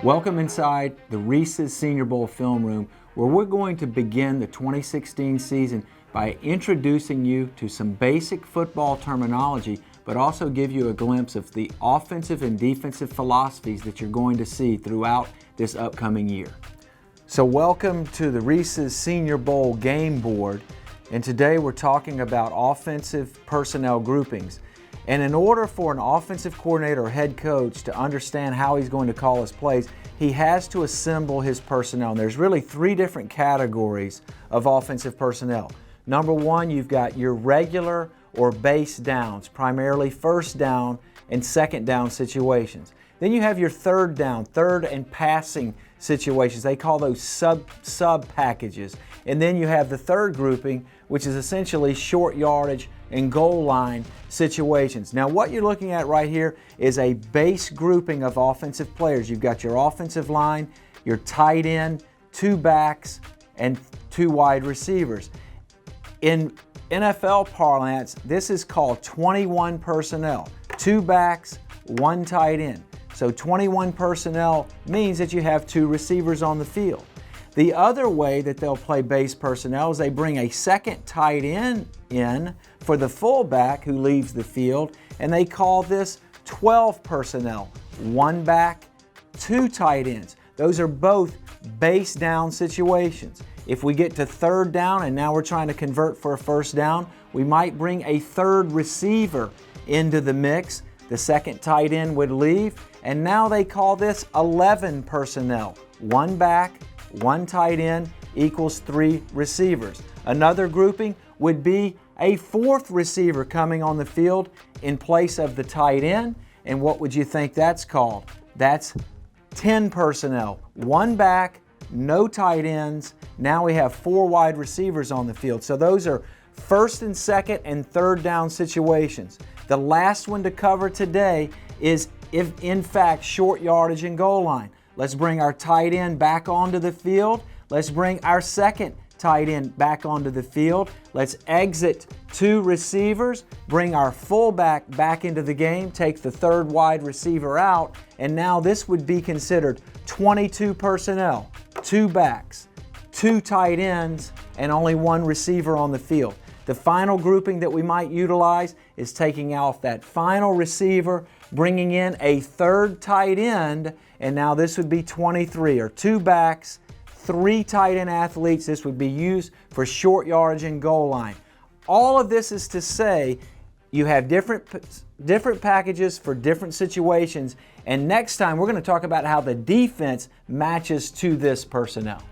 Welcome inside the Reese's Senior Bowl film room, where we're going to begin the 2016 season by introducing you to some basic football terminology, but also give you a glimpse of the offensive and defensive philosophies that you're going to see throughout this upcoming year. So welcome to the Reese's Senior Bowl game board, and today we're talking about offensive personnel groupings. And in order for an offensive coordinator or head coach to understand how he's going to call his plays, he has to assemble his personnel. And there's really three different categories of offensive personnel. Number one, you've got your regular or base downs, primarily first down and second down situations. Then you have your third down, third and passing situations. They call those sub packages. And then you have the third grouping, which is essentially short yardage and goal line situations. Now what you're looking at right here is a base grouping of offensive players. You've got your offensive line, your tight end, two backs, and two wide receivers. In NFL parlance, this is called 21 personnel. Two backs, one tight end. So 21 personnel means that you have two receivers on the field. The other way that they'll play base personnel is they bring a second tight end in for the fullback who leaves the field, and they call this 12 personnel. One back, two tight ends. Those are both base down situations. If we get to third down and now we're trying to convert for a first down, we might bring a third receiver into the mix. The second tight end would leave, and now they call this 11 personnel. One back, one tight end equals three receivers. Another grouping would be a fourth receiver coming on the field in place of the tight end. And what would you think that's called? That's 10 personnel. One back, no tight ends. Now we have four wide receivers on the field. So those are first and second and third down situations. The last one to cover today is, if in fact, short yardage and goal line. Let's bring our tight end back onto the field. Let's bring our second tight end back onto the field. Let's exit two receivers, bring our fullback back into the game, take the third wide receiver out, and now this would be considered 22 personnel, two backs, two tight ends, and only one receiver on the field. The final grouping that we might utilize is taking off that final receiver, bringing in a third tight end, and now this would be 23, or two backs, three tight end athletes. This would be used for short yardage and goal line. All of this is to say you have different packages for different situations, and next time we're going to talk about how the defense matches to this personnel.